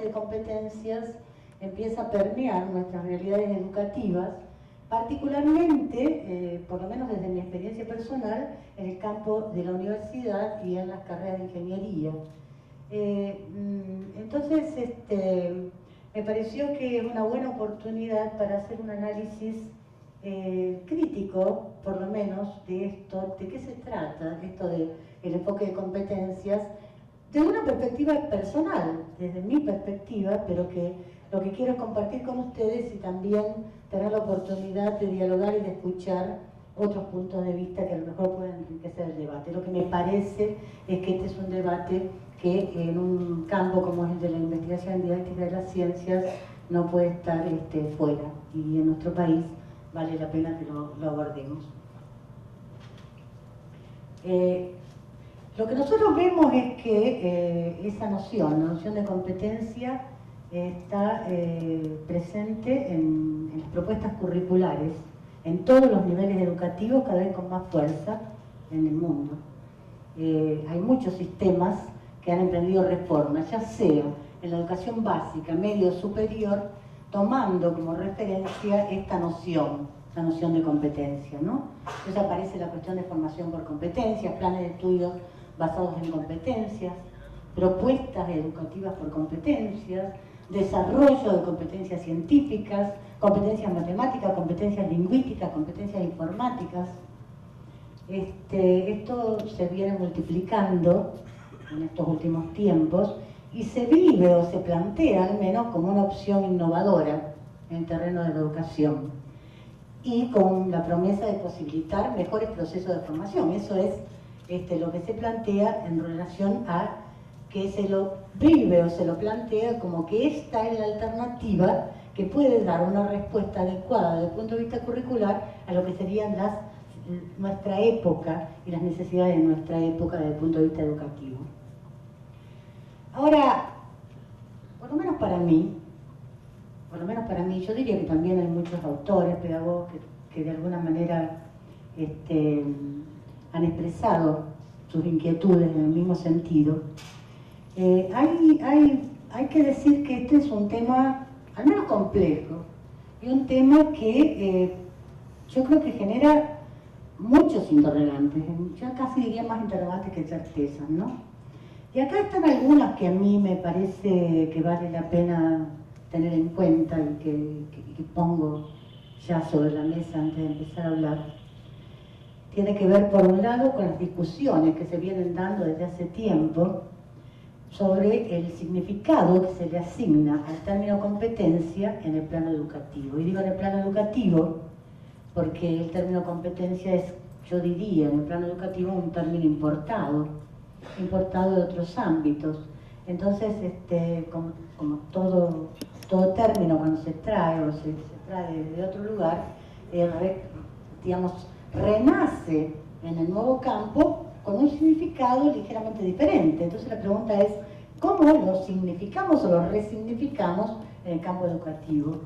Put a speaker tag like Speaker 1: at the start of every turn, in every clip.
Speaker 1: enfoque de competencias empieza a permear nuestras realidades educativas, particularmente, por lo menos desde mi experiencia personal, en el campo de la universidad y en las carreras de ingeniería. Entonces, me pareció que es una buena oportunidad para hacer un análisis crítico, por lo menos, de esto, de qué se trata, esto del enfoque de competencias, desde una perspectiva personal, desde mi perspectiva, pero que lo que quiero es compartir con ustedes y también tener la oportunidad de dialogar y de escuchar otros puntos de vista que a lo mejor pueden enriquecer el debate. Lo que me parece es que este es un debate que en un campo como es el de la investigación en didáctica de las ciencias no puede estar fuera, y en nuestro país vale la pena que lo abordemos. Lo que nosotros vemos es que esa noción, la noción de competencia, está presente en las propuestas curriculares, en todos los niveles educativos, cada vez con más fuerza en el mundo. Hay muchos sistemas que han emprendido reformas, ya sea en la educación básica, medio o superior, tomando como referencia esta noción, la noción de competencia, ¿no? Entonces aparece la cuestión de formación por competencias, planes de estudios basados en competencias, propuestas educativas por competencias, desarrollo de competencias científicas, competencias matemáticas, competencias lingüísticas, competencias informáticas. Esto se viene multiplicando en estos últimos tiempos y se vive o se plantea al menos como una opción innovadora en el terreno de la educación y con la promesa de posibilitar mejores procesos de formación. Eso es lo que se plantea en relación a que se lo vive o se lo plantea como que esta es la alternativa que puede dar una respuesta adecuada desde el punto de vista curricular a lo que serían nuestra época y las necesidades de nuestra época desde el punto de vista educativo. Ahora, por lo menos para mí, yo diría que también hay muchos autores, pedagogos que de alguna manera han expresado sus inquietudes en el mismo sentido. Hay que decir que este es un tema al menos complejo y un tema que yo creo que genera muchos interrogantes, yo casi diría más interrogantes que certezas, ¿no? Y acá están algunas que a mí me parece que vale la pena tener en cuenta y que pongo ya sobre la mesa antes de empezar a hablar. Tiene que ver, por un lado, con las discusiones que se vienen dando desde hace tiempo sobre el significado que se le asigna al término competencia en el plano educativo. Y digo en el plano educativo porque el término competencia es, yo diría, en el plano educativo un término importado de otros ámbitos. Entonces, como todo término cuando se trae o se trae de otro lugar, digamos, renace en el nuevo campo con un significado ligeramente diferente. Entonces la pregunta es, ¿cómo lo significamos o lo resignificamos en el campo educativo?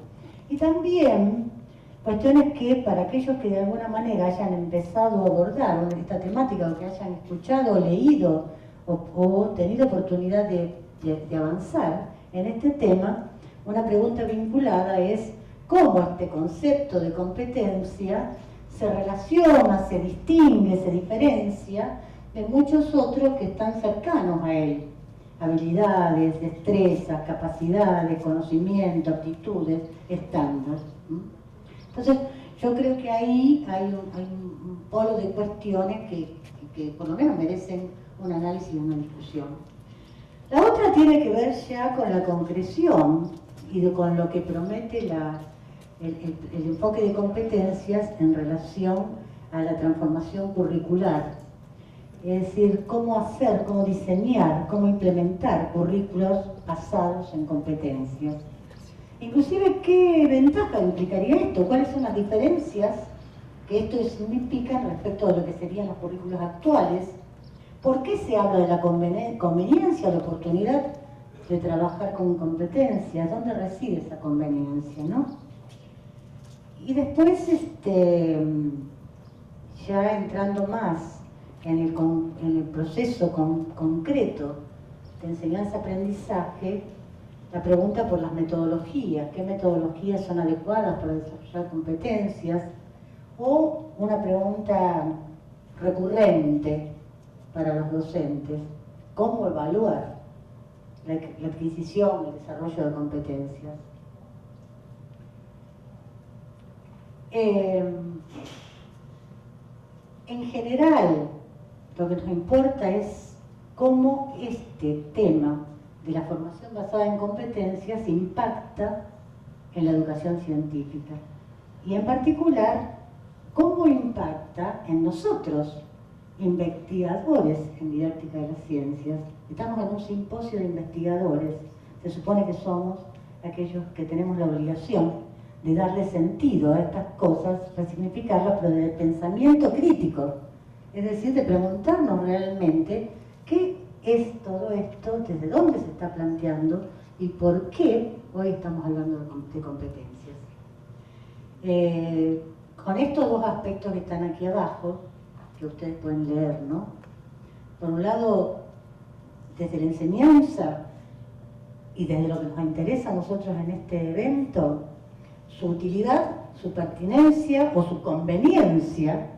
Speaker 1: Y también cuestiones que para aquellos que de alguna manera hayan empezado a abordar esta temática o que hayan escuchado o leído o tenido oportunidad de avanzar en este tema, una pregunta vinculada es cómo este concepto de competencia se relaciona, se distingue, se diferencia de muchos otros que están cercanos a él. Habilidades, destrezas, capacidades, conocimiento, aptitudes, estándares. Entonces, yo creo que ahí hay un polo de cuestiones que por lo menos merecen un análisis y una discusión. La otra tiene que ver ya con la concreción y con lo que promete el enfoque de competencias en relación a la transformación curricular. Es decir, cómo hacer, cómo diseñar, cómo implementar currículos basados en competencias. Inclusive, ¿qué ventaja implicaría esto? ¿Cuáles son las diferencias que esto significa respecto a lo que serían los currículos actuales? ¿Por qué se habla de la conveniencia, la oportunidad de trabajar con competencias? ¿Dónde reside esa conveniencia, no? Y después, ya entrando más en el proceso concreto de enseñanza-aprendizaje, la pregunta por las metodologías, qué metodologías son adecuadas para desarrollar competencias, o una pregunta recurrente para los docentes, cómo evaluar la adquisición, el desarrollo de competencias. En general, lo que nos importa es cómo este tema de la formación basada en competencias impacta en la educación científica. Y en particular, cómo impacta en nosotros, investigadores en didáctica de las ciencias. Estamos en un simposio de investigadores. Se supone que somos aquellos que tenemos la obligación de darle sentido a estas cosas, resignificarlas, pero de pensamiento crítico. Es decir, de preguntarnos realmente qué es todo esto, desde dónde se está planteando y por qué hoy estamos hablando de competencias. Con estos dos aspectos que están aquí abajo, que ustedes pueden leer, ¿no? Por un lado, desde la enseñanza y desde lo que nos interesa a nosotros en este evento, su utilidad, su pertinencia o su conveniencia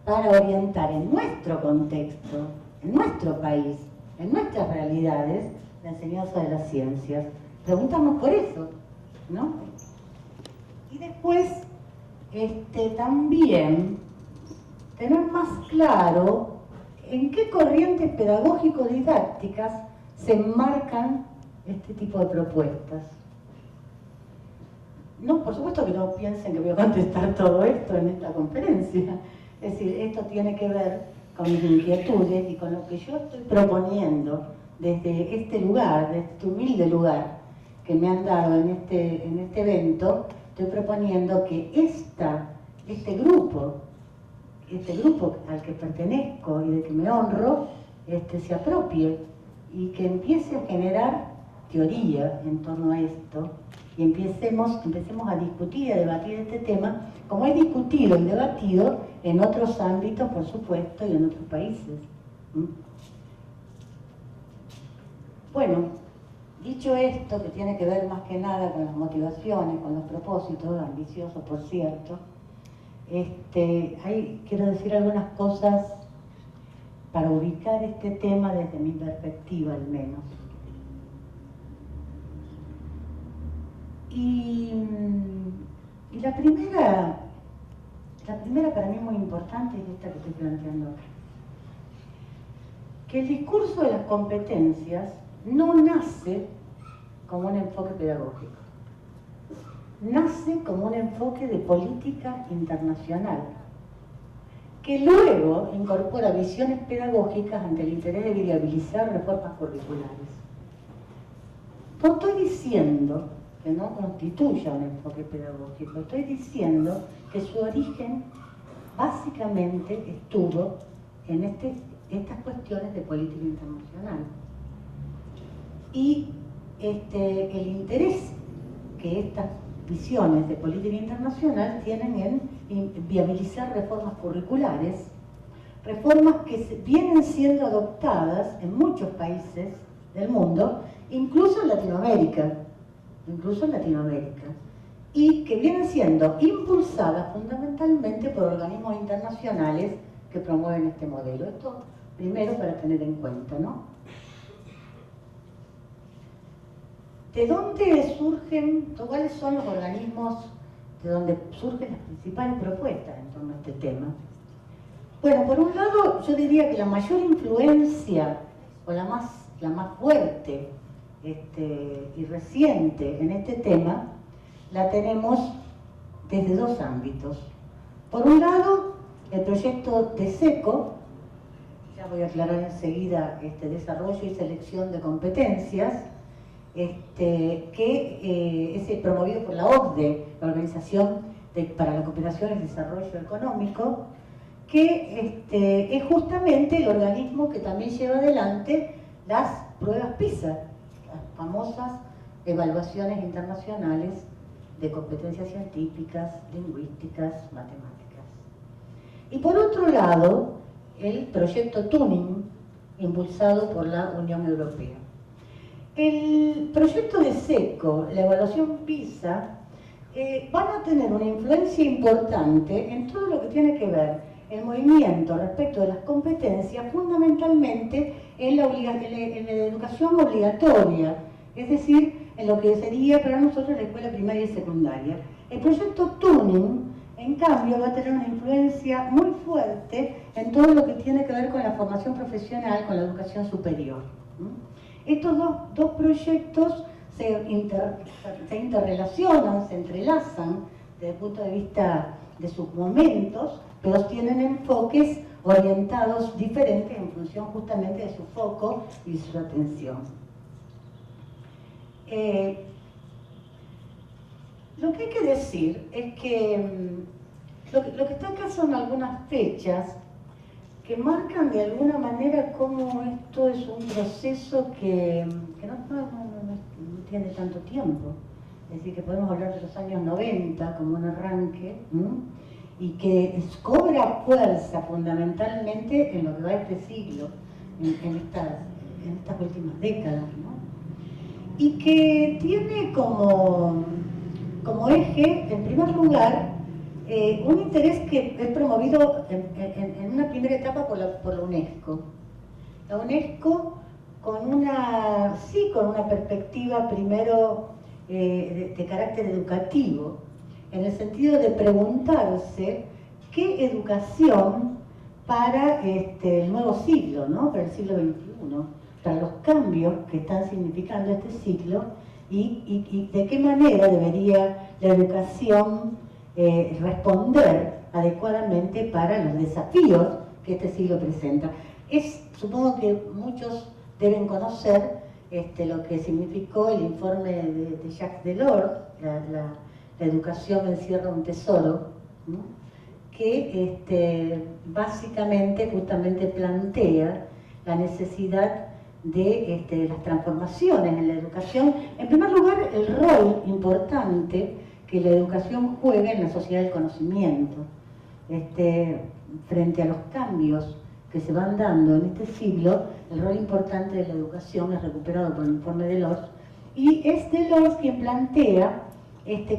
Speaker 1: para orientar en nuestro contexto, en nuestro país, en nuestras realidades, la enseñanza de las ciencias. Preguntamos por eso, ¿no? Y después, también tener más claro en qué corrientes pedagógico-didácticas se enmarcan este tipo de propuestas. No, por supuesto que no piensen que voy a contestar todo esto en esta conferencia. Es decir, esto tiene que ver con mis inquietudes y con lo que yo estoy proponiendo desde este lugar, desde este humilde lugar que me han dado en este evento. Estoy proponiendo que este grupo al que pertenezco y de que me honro, se apropie y que empiece a generar teoría en torno a esto y empecemos a discutir y a debatir este tema como es discutido y debatido en otros ámbitos, por supuesto, y en otros países. Bueno, dicho esto, que tiene que ver más que nada con las motivaciones, con los propósitos, ambiciosos por cierto, ahí quiero decir algunas cosas para ubicar este tema desde mi perspectiva al menos. Y la primera para mí muy importante es esta que estoy planteando acá. Que el discurso de las competencias no nace como un enfoque pedagógico. Nace como un enfoque de política internacional, que luego incorpora visiones pedagógicas ante el interés de viabilizar reformas curriculares. No estoy diciendo que no constituya un enfoque pedagógico, estoy diciendo que su origen básicamente estuvo en estas cuestiones de política internacional. Y el interés que estas visiones de política internacional tienen en viabilizar reformas curriculares, reformas que vienen siendo adoptadas en muchos países del mundo, incluso en Latinoamérica, y que vienen siendo impulsadas fundamentalmente por organismos internacionales que promueven este modelo. Esto primero para tener en cuenta, ¿no? ¿De dónde surgen, cuáles son los organismos de donde surgen las principales propuestas en torno a este tema? Bueno, por un lado, yo diría que la mayor influencia, o la más fuerte y reciente en este tema, la tenemos desde dos ámbitos. Por un lado, el proyecto DESECO, ya voy a aclarar enseguida desarrollo y selección de competencias, que es promovido por la OCDE, la Organización para la Cooperación y el Desarrollo Económico, que es justamente el organismo que también lleva adelante las pruebas PISA, las famosas evaluaciones internacionales de competencias científicas, lingüísticas, matemáticas. Y por otro lado, el proyecto Tuning, impulsado por la Unión Europea. El proyecto de SECO, la evaluación PISA, van a tener una influencia importante en todo lo que tiene que ver el movimiento respecto de las competencias, fundamentalmente en la educación obligatoria, es decir, en lo que sería para nosotros la escuela primaria y secundaria. El proyecto Tuning, en cambio, va a tener una influencia muy fuerte en todo lo que tiene que ver con la formación profesional, con la educación superior. Estos dos proyectos se interrelacionan, se entrelazan desde el punto de vista de sus momentos, pero tienen enfoques orientados diferentes en función justamente de su foco y de su atención. Lo que hay que decir es que lo que está acá son algunas fechas que marcan de alguna manera cómo esto es un proceso que no tiene tanto tiempo. Es decir, que podemos hablar de los años 90 como un arranque, y que cobra fuerza fundamentalmente en lo que va este siglo, en estas últimas décadas, ¿no? Y que tiene como eje, en primer lugar, un interés que es promovido en una primera etapa por la UNESCO. La UNESCO con una perspectiva primero de carácter educativo, en el sentido de preguntarse qué educación para el nuevo siglo, ¿no? Para el siglo XXI, para los cambios que están significando este siglo y de qué manera debería la educación responder adecuadamente para los desafíos que este siglo presenta. Supongo que muchos deben conocer lo que significó el informe de Jacques Delors, la educación encierra un tesoro, ¿no? Que básicamente justamente plantea la necesidad de las transformaciones en la educación. En primer lugar, el rol importante que la educación juega en la sociedad del conocimiento, frente a los cambios que se van dando en este siglo. El rol importante de la educación es recuperado por el informe de Delors, y es Delors quien plantea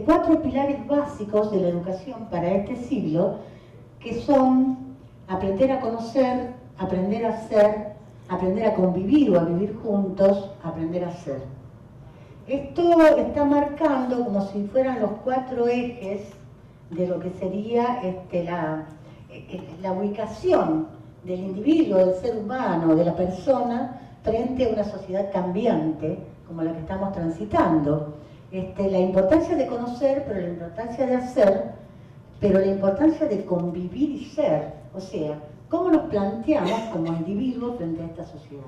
Speaker 1: 4 pilares básicos de la educación para este siglo, que son aprender a conocer, aprender a ser, aprender a convivir o a vivir juntos, aprender a ser. Esto está marcando como si fueran los 4 ejes de lo que sería la ubicación del individuo, del ser humano, de la persona, frente a una sociedad cambiante como la que estamos transitando. La importancia de conocer, pero la importancia de hacer, pero la importancia de convivir y ser, o sea, cómo nos planteamos como individuos frente a esta sociedad.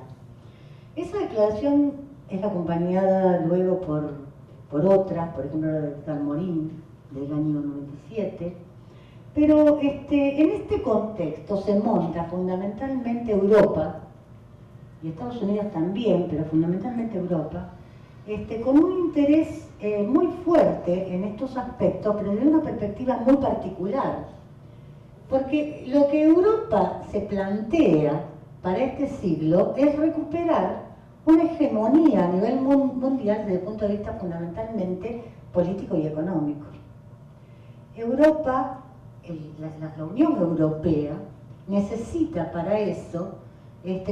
Speaker 1: Esa declaración es acompañada luego por otras, por ejemplo la de Dalmorín, del año 97, pero en este contexto se monta fundamentalmente Europa, y Estados Unidos también, pero fundamentalmente Europa, con un interés muy fuerte en estos aspectos, pero desde una perspectiva muy particular. Porque lo que Europa se plantea para este siglo es recuperar una hegemonía a nivel mundial desde el punto de vista fundamentalmente político y económico. Europa, la Unión Europea, necesita para eso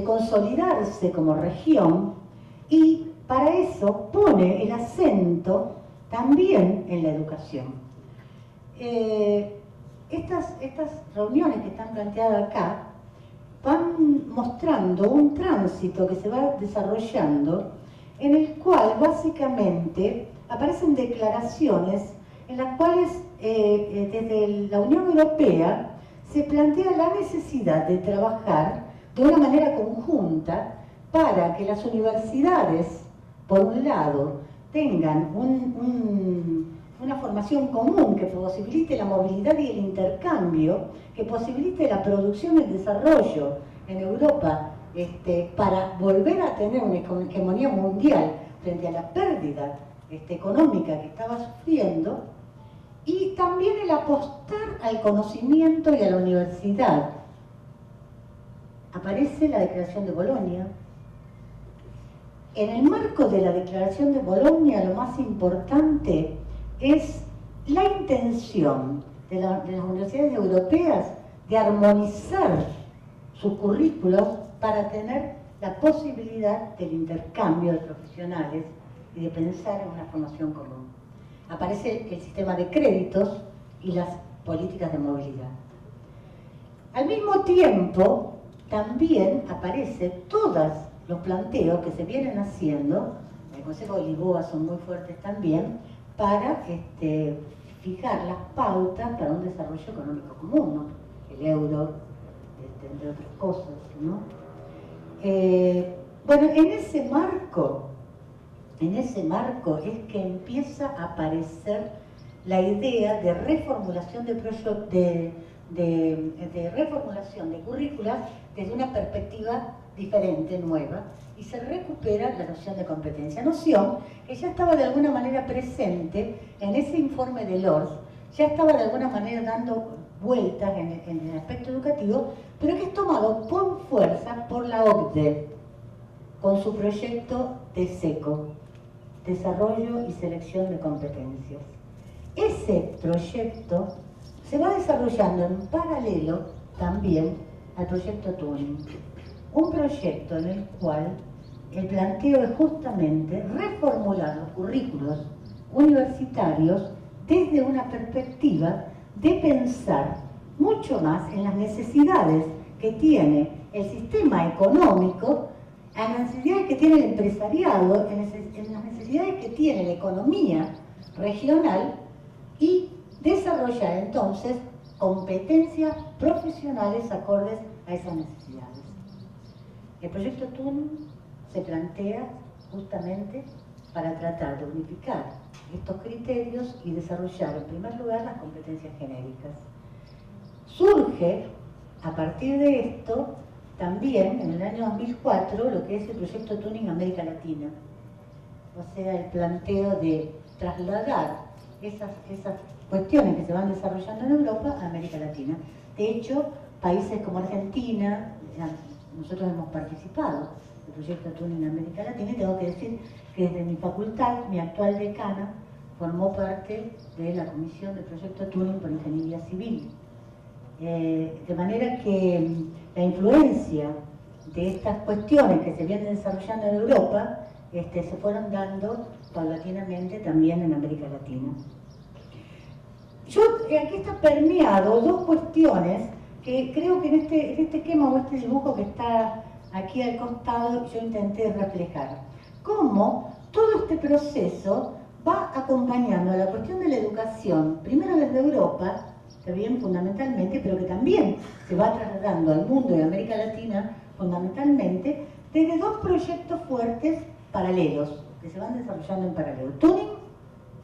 Speaker 1: consolidarse como región, y para eso pone el acento también en la educación. Estas reuniones que están planteadas acá van mostrando un tránsito que se va desarrollando, en el cual básicamente aparecen declaraciones en las cuales desde la Unión Europea se plantea la necesidad de trabajar de una manera conjunta para que las universidades, por un lado, tengan una formación común que posibilite la movilidad y el intercambio, que posibilite la producción y el desarrollo en Europa, para volver a tener una hegemonía mundial frente a la pérdida económica que estaba sufriendo, y también el apostar al conocimiento y a la universidad. Aparece la Declaración de Bolonia, en el marco de la Declaración de Bolonia, lo más importante es la intención de las universidades europeas de armonizar su currículo para tener la posibilidad del intercambio de profesionales y de pensar en una formación común. Aparece el sistema de créditos y las políticas de movilidad. Al mismo tiempo, también aparecen todos los planteos que se vienen haciendo, el Consejo de Lisboa son muy fuertes también, para fijar las pautas para un desarrollo económico común, ¿no? El euro, entre otras cosas, ¿no? Bueno, en ese marco es que empieza a aparecer la idea de reformulación de reformulación de currículas desde una perspectiva diferente, nueva, y se recupera la noción de competencia, noción que ya estaba de alguna manera presente en ese informe de Lors, ya estaba de alguna manera dando vueltas en el aspecto educativo, pero que es tomado con fuerza por la OCDE, con su proyecto de SECO, Desarrollo y Selección de Competencias. Ese proyecto se va desarrollando en paralelo también al proyecto Turing, un proyecto en el cual el planteo es justamente reformular los currículos universitarios desde una perspectiva de pensar mucho más en las necesidades que tiene el sistema económico, en las necesidades que tiene el empresariado, en las necesidades que tiene la economía regional, y desarrollar entonces competencias profesionales acordes a esas necesidades. El proyecto Turing se plantea justamente para tratar de unificar estos criterios y desarrollar en primer lugar las competencias genéricas. Surge a partir de esto también en el año 2004 lo que es el proyecto Turing América Latina, o sea, el planteo de trasladar esas cuestiones que se van desarrollando en Europa a América Latina. De hecho, países como Argentina, nosotros hemos participado del proyecto Turing en América Latina, y tengo que decir que desde mi facultad, mi actual decana formó parte de la comisión del proyecto Turing por Ingeniería Civil. De manera que la influencia de estas cuestiones que se vienen desarrollando en Europa se fueron dando paulatinamente también en América Latina. Aquí está permeado dos cuestiones que creo que en este esquema o este dibujo que está aquí al costado yo intenté reflejar. Cómo todo este proceso va acompañando a la cuestión de la educación, primero desde Europa, que bien fundamentalmente, pero que también se va trasladando al mundo de América Latina fundamentalmente, desde dos proyectos fuertes paralelos, que se van desarrollando en paralelo, Turing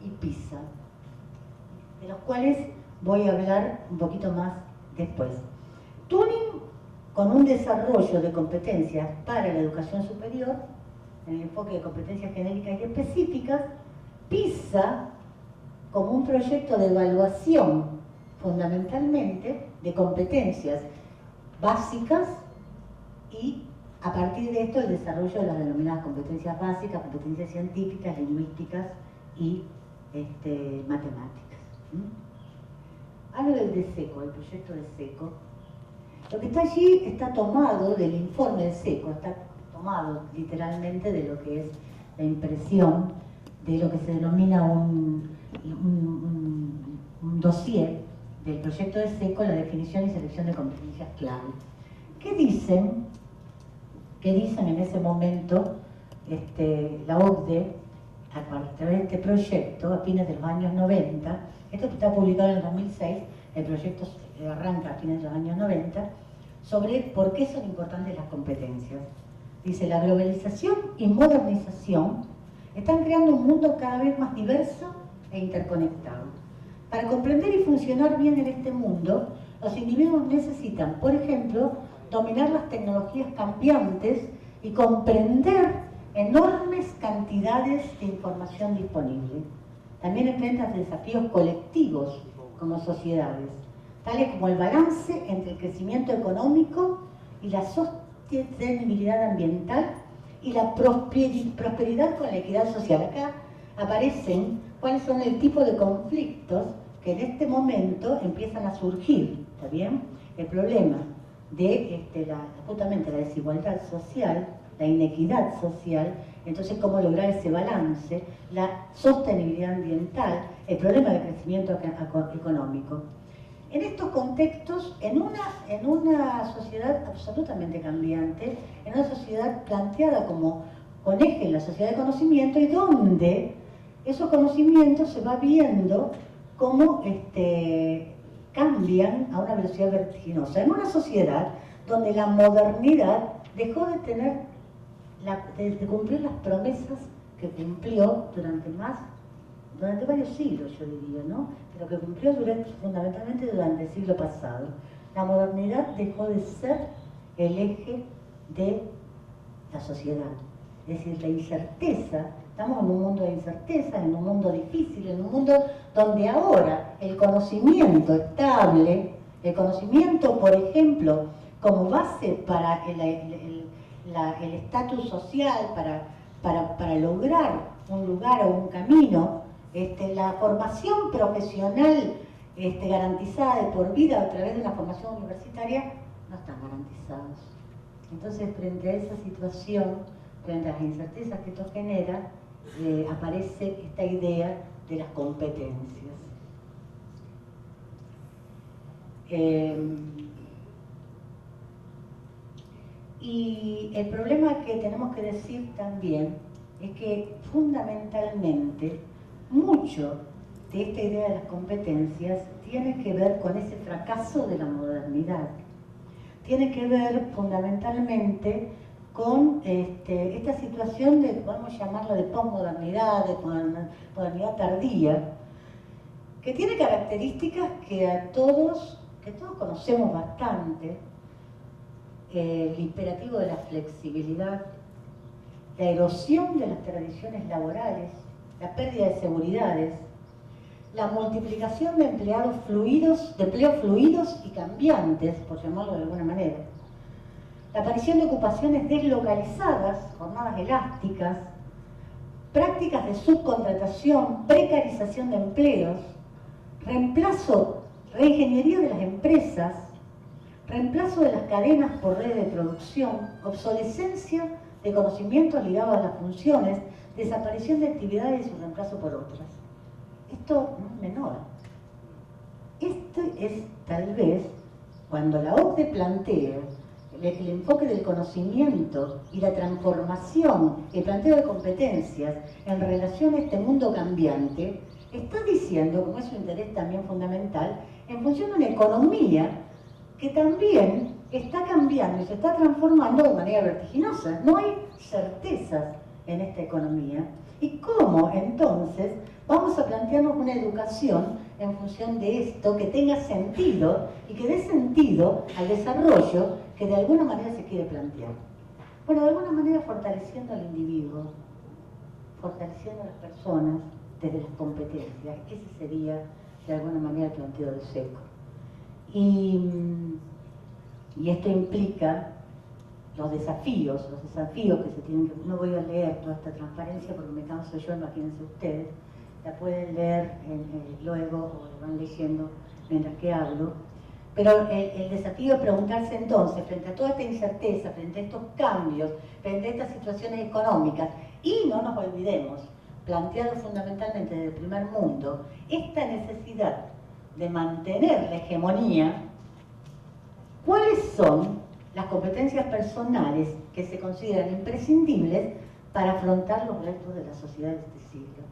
Speaker 1: y PISA, de los cuales voy a hablar un poquito más después. Turing con un desarrollo de competencias para la educación superior, en el enfoque de competencias genéricas y específicas, PISA como un proyecto de evaluación fundamentalmente de competencias básicas y a partir de esto el desarrollo de las denominadas competencias básicas, competencias científicas, lingüísticas y matemáticas. Hablo del SECO, el proyecto de SECO. Lo que está allí está tomado del informe de SECO, está tomado literalmente de lo que es la impresión de lo que se denomina un dossier del proyecto de SECO, la definición y selección de competencias clave. ¿Qué dicen en ese momento la OCDE a través de este proyecto a fines de los años 90? Esto está publicado en el 2006, el proyecto arranca a fines de los años 90, sobre por qué son importantes las competencias. Dice, la globalización y modernización están creando un mundo cada vez más diverso e interconectado. Para comprender y funcionar bien en este mundo, los individuos necesitan, por ejemplo, dominar las tecnologías cambiantes y comprender enormes cantidades de información disponible. También enfrentan desafíos colectivos como sociedades, tales como el balance entre el crecimiento económico y la sostenibilidad ambiental y la prosperidad con la equidad social. Acá aparecen cuáles son el tipo de conflictos que en este momento empiezan a surgir, ¿está bien? El problema de justamente la desigualdad social, la inequidad social, entonces cómo lograr ese balance, la sostenibilidad ambiental, el problema del crecimiento económico. En estos contextos, en una sociedad absolutamente cambiante, en una sociedad planteada como con eje en la sociedad de conocimiento, y donde esos conocimientos se va viendo cómo cambian a una velocidad vertiginosa. En una sociedad donde la modernidad dejó de tener, de cumplir las promesas que cumplió durante varios siglos, yo diría, ¿no? Pero que cumplió fundamentalmente durante el siglo pasado. La modernidad dejó de ser el eje de la sociedad. Es decir, la incerteza, estamos en un mundo de incerteza, en un mundo difícil, en un mundo donde ahora el conocimiento estable, el conocimiento, por ejemplo, como base para el estatus social, para lograr un lugar o un camino, la formación profesional garantizada de por vida a través de una formación universitaria, no están garantizados. Entonces, frente a esa situación, frente a las incertezas que esto genera, aparece esta idea de las competencias. Y el problema que tenemos que decir también es que fundamentalmente mucho de esta idea de las competencias tiene que ver con ese fracaso de la modernidad. Tiene que ver fundamentalmente con esta situación de, podemos llamarla de posmodernidad, de modernidad tardía, que tiene características que todos conocemos bastante: el imperativo de la flexibilidad, la erosión de las tradiciones laborales, la pérdida de seguridades, la multiplicación de empleos fluidos y cambiantes, por llamarlo de alguna manera, la aparición de ocupaciones deslocalizadas, jornadas elásticas, prácticas de subcontratación, precarización de empleos, reingeniería de las empresas, reemplazo de las cadenas por redes de producción, obsolescencia de conocimientos ligados a las funciones, desaparición de actividades y su reemplazo por otras. Esto no es menor. Esto es tal vez cuando la OCDE plantea el enfoque del conocimiento y la transformación, el planteo de competencias en relación a este mundo cambiante, está diciendo, como es su interés también fundamental, en función de una economía que también está cambiando y se está transformando de manera vertiginosa. No hay certezas en esta economía. ¿Y cómo entonces vamos a plantearnos una educación en función de esto que tenga sentido y que dé sentido al desarrollo que de alguna manera se quiere plantear? Bueno, de alguna manera fortaleciendo al individuo, fortaleciendo a las personas desde las competencias. Ese sería de alguna manera el planteo de Seco. Y esto implica los desafíos que se tienen que... No voy a leer toda esta transparencia porque me canso yo, imagínense ustedes. La pueden leer luego o la van leyendo mientras que hablo. Pero el desafío es preguntarse entonces, frente a toda esta incerteza, frente a estos cambios, frente a estas situaciones económicas, y no nos olvidemos, planteado fundamentalmente desde el primer mundo, esta necesidad de mantener la hegemonía, ¿cuáles son las competencias personales que se consideran imprescindibles para afrontar los retos de la sociedad de este siglo?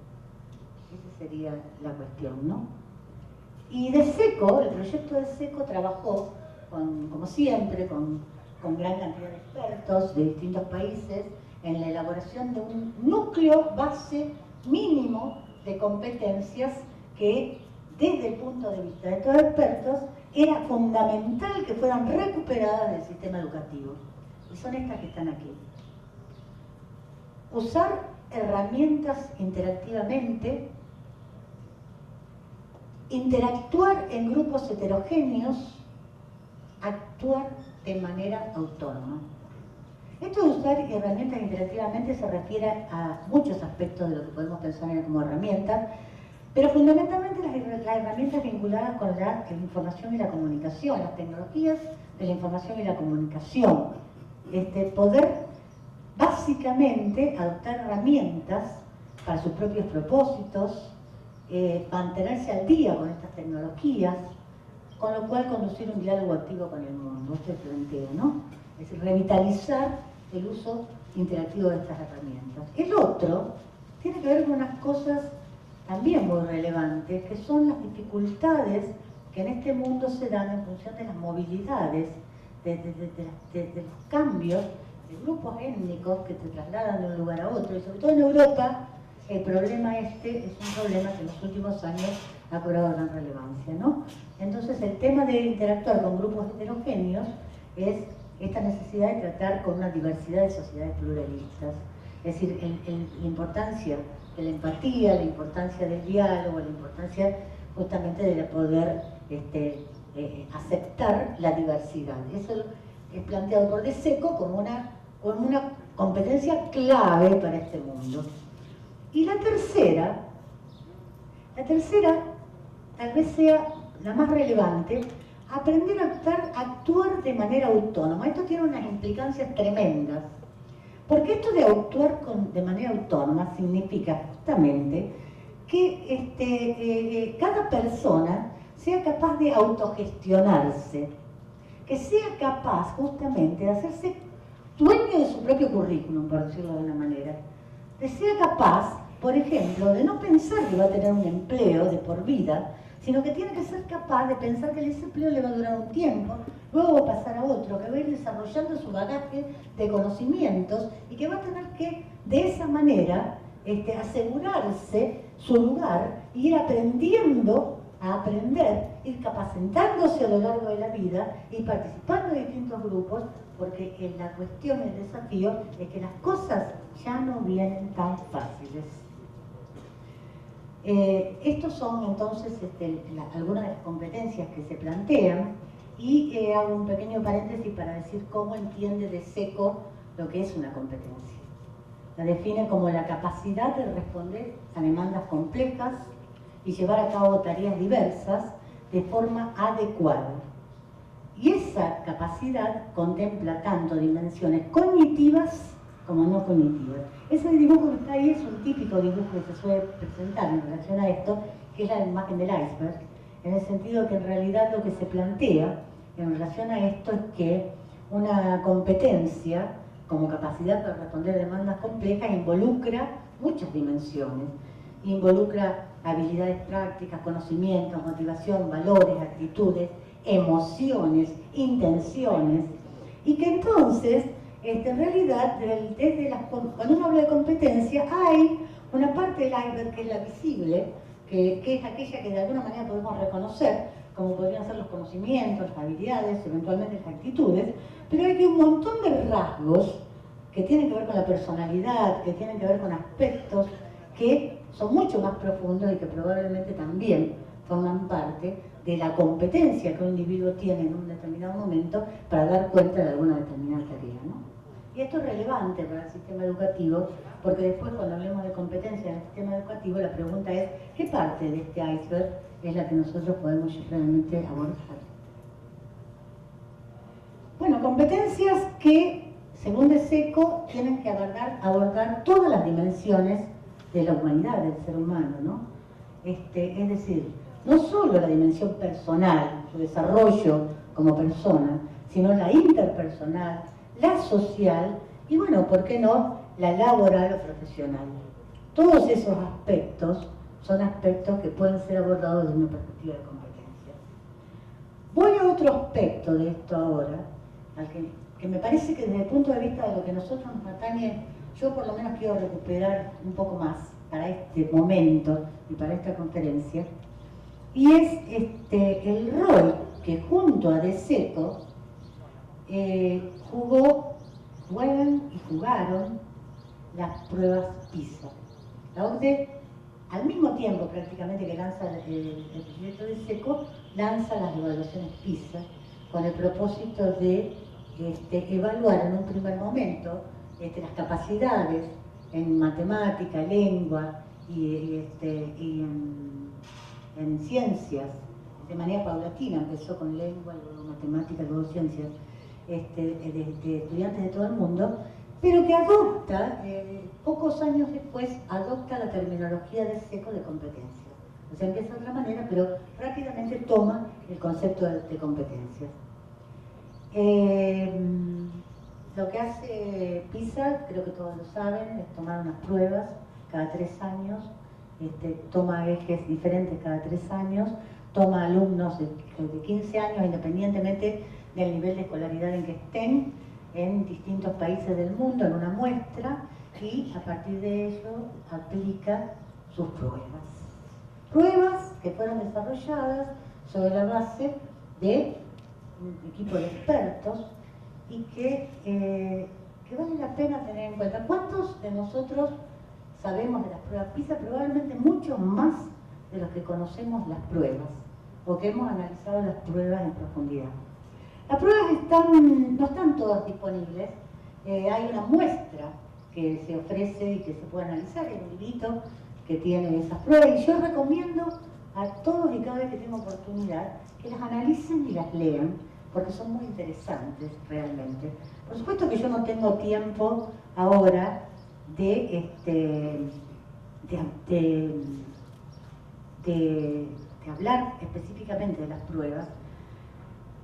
Speaker 1: Esa sería la cuestión, ¿no? Y de Seco, el proyecto de Seco trabajó, como siempre, con gran cantidad de expertos de distintos países en la elaboración de un núcleo base mínimo de competencias que, desde el punto de vista de estos expertos, era fundamental que fueran recuperadas del sistema educativo. Y son estas que están aquí. Usar herramientas interactivamente, interactuar en grupos heterogéneos, actuar de manera autónoma. Esto de usar herramientas interactivamente se refiere a muchos aspectos de lo que podemos pensar como herramientas, pero fundamentalmente las herramientas vinculadas con la información y la comunicación, las tecnologías de la información y la comunicación. Poder básicamente adoptar herramientas para sus propios propósitos, mantenerse al día con estas tecnologías, con lo cual conducir un diálogo activo con el mundo, este planteo, ¿no? Es decir, revitalizar el uso interactivo de estas herramientas. El otro tiene que ver con unas cosas también muy relevantes, que son las dificultades que en este mundo se dan en función de las movilidades, de los cambios de grupos étnicos que se trasladan de un lugar a otro, y sobre todo en Europa el problema es un problema que en los últimos años ha cobrado gran relevancia, ¿no? Entonces el tema de interactuar con grupos heterogéneos es esta necesidad de tratar con una diversidad de sociedades pluralistas, es decir, la importancia de la empatía, la importancia del diálogo, la importancia justamente de poder aceptar la diversidad. Eso es planteado por De Cecco como una competencia clave para este mundo. Y la tercera tal vez sea la más relevante, aprender a actuar de manera autónoma. Esto tiene unas implicancias tremendas, porque esto de actuar de manera autónoma significa justamente que cada persona sea capaz de autogestionarse, que sea capaz justamente de hacerse dueño de su propio currículum, por decirlo de una manera, que sea capaz, por ejemplo, de no pensar que va a tener un empleo de por vida, sino que tiene que ser capaz de pensar que ese empleo le va a durar un tiempo, luego va a pasar a otro, que va a ir desarrollando su bagaje de conocimientos y que va a tener que, de esa manera, asegurarse su lugar y ir aprendiendo a aprender, ir capacitándose a lo largo de la vida y participando de distintos grupos, porque la cuestión, el desafío, es que las cosas ya no vienen tan fáciles. Estos son entonces algunas de las competencias que se plantean, y hago un pequeño paréntesis para decir cómo entiende De Cecco lo que es una competencia. La define como la capacidad de responder a demandas complejas y llevar a cabo tareas diversas de forma adecuada. Y esa capacidad contempla tanto dimensiones cognitivas como no cognitivas. Ese dibujo que está ahí es un típico dibujo que se suele presentar en relación a esto, que es la imagen del iceberg, en el sentido que en realidad lo que se plantea en relación a esto es que una competencia como capacidad para responder demandas complejas involucra muchas dimensiones. Involucra habilidades prácticas, conocimientos, motivación, valores, actitudes, emociones, intenciones, y que entonces, en realidad, cuando uno habla de competencia, hay una parte del iceberg que es la visible, que es aquella que de alguna manera podemos reconocer, como podrían ser los conocimientos, las habilidades, eventualmente las actitudes, pero hay un montón de rasgos que tienen que ver con la personalidad, que tienen que ver con aspectos que son mucho más profundos y que probablemente también forman parte de la competencia que un individuo tiene en un determinado momento para dar cuenta de alguna determinada tarea, ¿no? Y esto es relevante para el sistema educativo, porque después cuando hablemos de competencia en el sistema educativo, la pregunta es ¿qué parte de este iceberg es la que nosotros podemos realmente abordar? Bueno, competencias que, según De Cecco, tienen que abordar todas las dimensiones de la humanidad, del ser humano, ¿no? Es decir, no solo la dimensión personal, su desarrollo como persona, sino la interpersonal, la social y, bueno, ¿por qué no?, la laboral o profesional. Todos esos aspectos son aspectos que pueden ser abordados desde una perspectiva de competencia. Voy a otro aspecto de esto ahora, al que me parece que desde el punto de vista de lo que nosotros nos atañe, yo por lo menos quiero recuperar un poco más para este momento y para esta conferencia, y es el rol que junto a De Cecco juegan y jugaron las pruebas PISA. La OCDE, al mismo tiempo prácticamente que lanza el proyecto De Cecco, lanza las evaluaciones PISA con el propósito de evaluar en un primer momento las capacidades en matemática, lengua y en ciencias, de manera paulatina. Empezó con lengua, luego matemática, luego ciencias, de estudiantes de todo el mundo, pero que adopta, pocos años después, adopta la terminología de SECO de competencias. O sea, empieza de otra manera, pero rápidamente toma el concepto de competencias. Lo que hace PISA, creo que todos lo saben, es tomar unas pruebas cada 3 años, toma ejes diferentes cada 3 años, toma alumnos de 15 años, independientemente del nivel de escolaridad en que estén, en distintos países del mundo, en una muestra, y a partir de ello aplica sus pruebas. Pruebas que fueron desarrolladas sobre la base de un equipo de expertos y que vale la pena tener en cuenta. ¿Cuántos de nosotros sabemos de las pruebas PISA? Probablemente mucho más de los que conocemos las pruebas o que hemos analizado las pruebas en profundidad. Las pruebas no están todas disponibles. Hay una muestra que se ofrece y que se puede analizar, el librito que tiene esas pruebas, y yo recomiendo a todos y cada vez que tengo oportunidad que las analicen y las lean, porque son muy interesantes realmente. Por supuesto que yo no tengo tiempo ahora de hablar específicamente de las pruebas,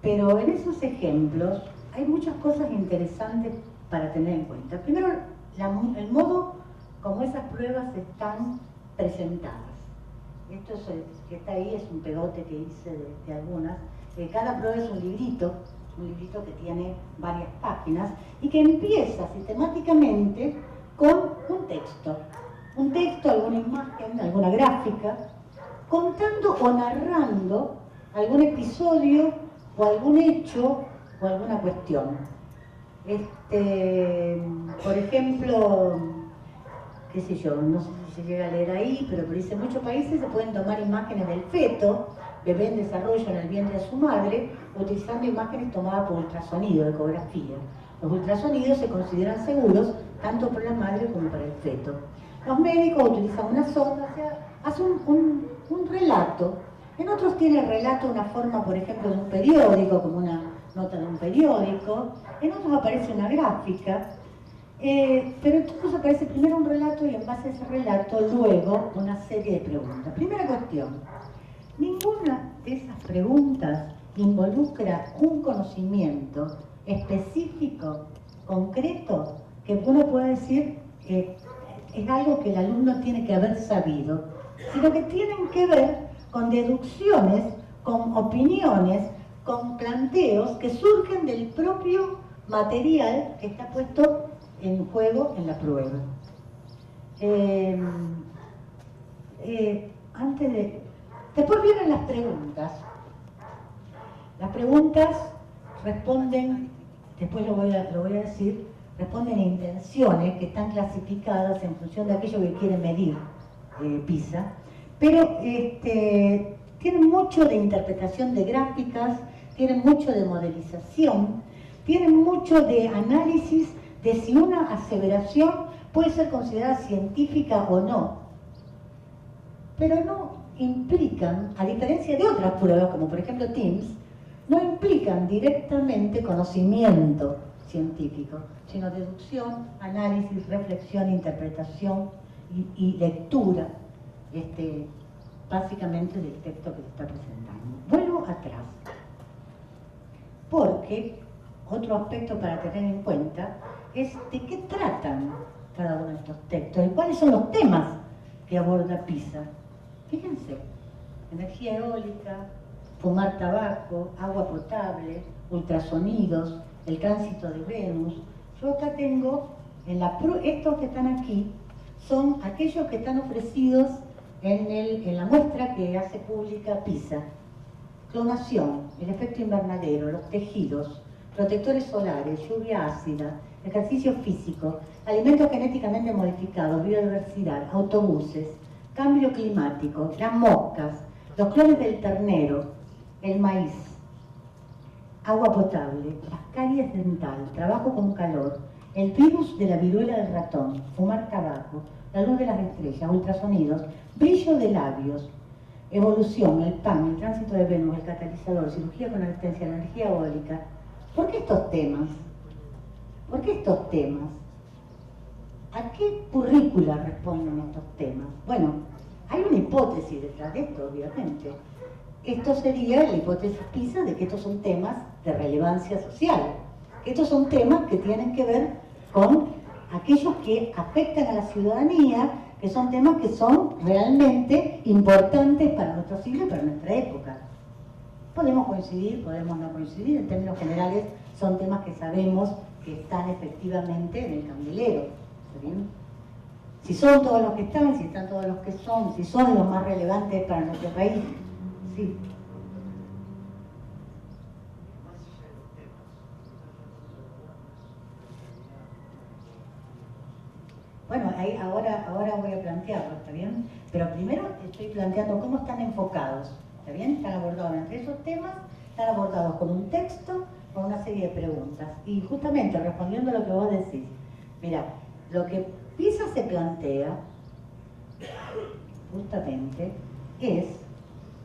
Speaker 1: pero en esos ejemplos hay muchas cosas interesantes para tener en cuenta. Primero, el modo como esas pruebas están presentadas. Esto que está ahí es un pegote que hice de algunas. Cada prueba es un librito que tiene varias páginas y que empieza sistemáticamente con un texto, alguna imagen, alguna gráfica, contando o narrando algún episodio o algún hecho o alguna cuestión. Por ejemplo, qué sé yo, no sé si se llega a leer ahí, pero dice, en muchos países se pueden tomar imágenes del feto, bebé en desarrollo en el vientre de su madre, utilizando imágenes tomadas por ultrasonido, ecografía. Los ultrasonidos se consideran seguros tanto para la madre como para el feto. Los médicos utilizan una sonda, o sea, hacen un relato. En otros tiene el relato una forma, por ejemplo, de un periódico, como una nota de un periódico. En otros aparece una gráfica. Pero entonces aparece primero un relato y en base a ese relato luego una serie de preguntas. Primera cuestión, ninguna de esas preguntas involucra un conocimiento específico, concreto, que uno puede decir es algo que el alumno tiene que haber sabido, sino que tienen que ver con deducciones, con opiniones, con planteos que surgen del propio material que está puesto en juego en la prueba. Después vienen las preguntas. Las preguntas responden, después lo voy a decir, responden a intenciones que están clasificadas en función de aquello que quiere medir PISA, pero tienen mucho de interpretación de gráficas, tienen mucho de modelización, tienen mucho de análisis de si una aseveración puede ser considerada científica o no, pero no implican, a diferencia de otras pruebas, como por ejemplo TIMSS, no implican directamente conocimiento científico, sino deducción, análisis, reflexión, interpretación y lectura, básicamente del texto que se está presentando. Vuelvo atrás, porque otro aspecto para tener en cuenta es de qué tratan cada uno de estos textos y cuáles son los temas que aborda PISA. Fíjense, energía eólica, fumar tabaco, agua potable, ultrasonidos, el tránsito de Venus. Yo acá tengo, estos que están aquí, son aquellos que están ofrecidos en la muestra que hace pública PISA. Clonación, el efecto invernadero, los tejidos, protectores solares, lluvia ácida, ejercicio físico, alimentos genéticamente modificados, biodiversidad, autobuses, cambio climático, las moscas, los clones del ternero, el maíz. agua potable, caries dental, trabajo con calor, el virus de la viruela del ratón, fumar tabaco, la luz de las estrellas, ultrasonidos, brillo de labios, evolución, el PAN, el tránsito de Venus, el catalizador, cirugía con anestesia, la energía eólica. ¿Por qué estos temas? ¿Por qué estos temas? ¿A qué currícula responden estos temas? Bueno, hay una hipótesis detrás de esto, obviamente. Esto sería la hipótesis PISA de que estos son temas de relevancia social, que estos son temas que tienen que ver con aquellos que afectan a la ciudadanía, que son temas que son realmente importantes para nuestro siglo y para nuestra época. Podemos coincidir, podemos no coincidir, en términos generales son temas que sabemos que están efectivamente en el candelero. ¿Está bien? Si son todos los que están, si están todos los que son, si son los más relevantes para nuestro país, sí. Bueno, ahí ahora voy a plantearlo, ¿está bien? Pero primero estoy planteando cómo están enfocados, ¿está bien? Están abordados entre esos temas, están abordados con un texto, con una serie de preguntas. Y justamente respondiendo a lo que vos decís, mira, lo que PISA se plantea, justamente, es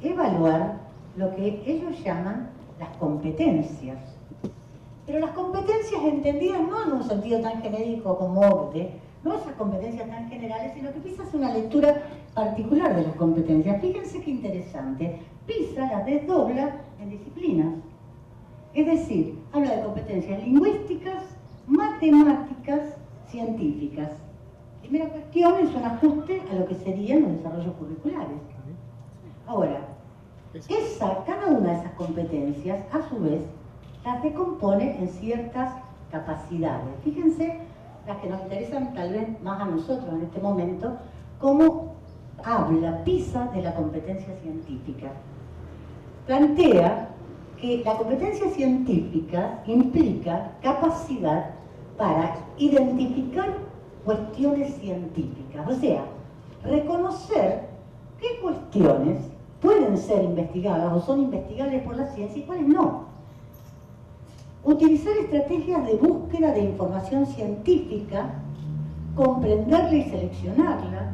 Speaker 1: evaluar lo que ellos llaman las competencias. Pero las competencias entendidas no en un sentido tan genérico como OCDE, no esas competencias tan generales, sino que PISA hace una lectura particular de las competencias. Fíjense qué interesante. PISA las desdobla en disciplinas. Es decir, habla de competencias lingüísticas, matemáticas, científicas. Primera cuestión es un ajuste a lo que serían los desarrollos curriculares. Ahora, cada una de esas competencias, a su vez, las decompone en ciertas capacidades. Fíjense las que nos interesan tal vez más a nosotros en este momento, cómo habla PISA de la competencia científica. Plantea que la competencia científica implica capacidad para identificar cuestiones científicas, o sea, reconocer qué cuestiones pueden ser investigadas o son investigables por la ciencia y cuáles no. Utilizar estrategias de búsqueda de información científica, comprenderla y seleccionarla,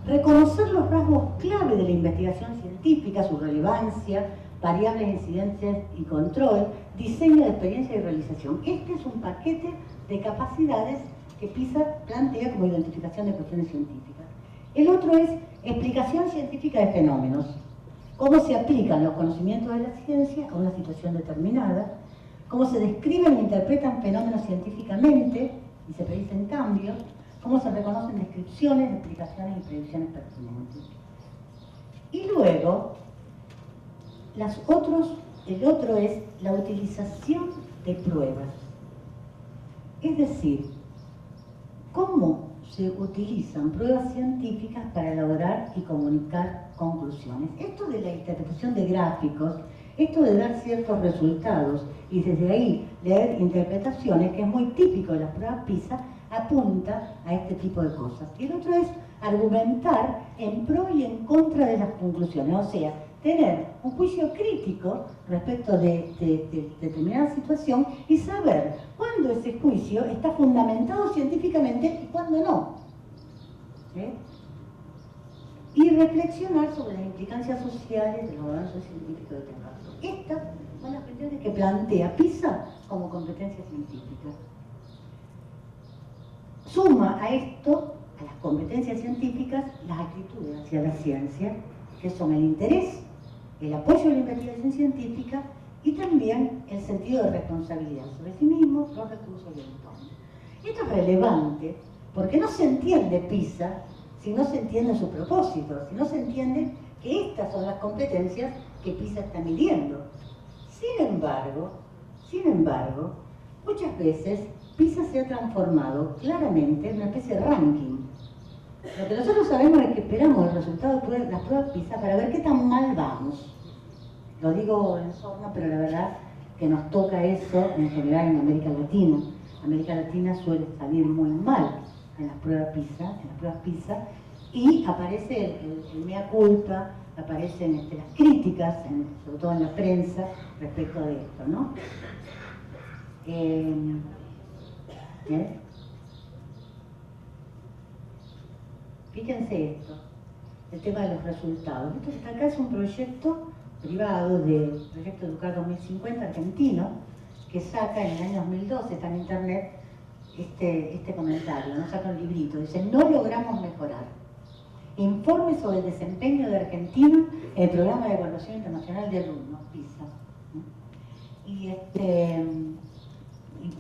Speaker 1: reconocer los rasgos clave de la investigación científica, su relevancia, variables, incidencias y control, diseño de experiencia y realización. Este es un paquete de capacidades que PISA plantea como identificación de cuestiones científicas. El otro es explicación científica de fenómenos. Cómo se aplican los conocimientos de la ciencia a una situación determinada, cómo se describen e interpretan fenómenos científicamente y se predicen cambios, cómo se reconocen descripciones, explicaciones y predicciones pertinentes. Y luego, el otro es la utilización de pruebas. Es decir, cómo se utilizan pruebas científicas para elaborar y comunicar conclusiones. Esto de la interpretación de gráficos, esto de dar ciertos resultados y desde ahí leer interpretaciones, que es muy típico de las pruebas PISA, apunta a este tipo de cosas. Y el otro es argumentar en pro y en contra de las conclusiones, o sea, tener un juicio crítico respecto de determinada situación y saber cuándo ese juicio está fundamentado científicamente y cuándo no. ¿Sí? Y reflexionar sobre las implicancias sociales de los avances científicos de este caso. Estas son las cuestiones que plantea PISA como competencia científica. Suma a esto, a las competencias científicas, las actitudes hacia la ciencia, que son el interés, el apoyo a la investigación científica y también el sentido de responsabilidad sobre sí mismo, los recursos y el entorno. Esto es relevante porque no se entiende PISA si no se entiende su propósito, si no se entiende que estas son las competencias que PISA está midiendo. Sin embargo, muchas veces PISA se ha transformado claramente en una especie de ranking. Lo que nosotros sabemos es que esperamos el resultado de las pruebas PISA para ver qué tan mal vamos. Lo digo en sorna, pero la verdad que nos toca eso en general en América Latina. América Latina suele salir muy mal en las pruebas PISA, y aparece el mea culpa, aparecen las críticas, sobre todo en la prensa, respecto de esto, ¿no? Fíjense esto, el tema de los resultados. Esto que está acá es un proyecto privado del Proyecto Educar 2050 argentino, que saca en el año 2012, está en internet, este comentario, ¿no? Saca un librito, dice: no logramos mejorar. Informe sobre el desempeño de Argentina en el Programa de Evaluación Internacional de Alumnos, PISA.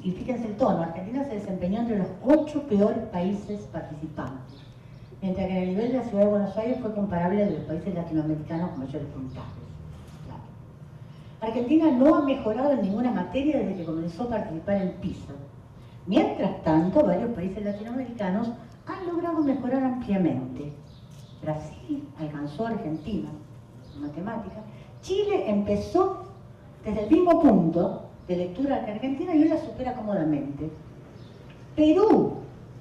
Speaker 1: Y fíjense el tono: Argentina se desempeñó entre los 8 peores países participantes, mientras que en el nivel de la Ciudad de Buenos Aires fue comparable a los países latinoamericanos con mayores puntajes. Claro. Argentina no ha mejorado en ninguna materia desde que comenzó a participar en PISA. Mientras tanto, varios países latinoamericanos han logrado mejorar ampliamente. Brasil alcanzó a Argentina en matemáticas. Chile empezó desde el mismo punto de lectura que Argentina y hoy la supera cómodamente. Perú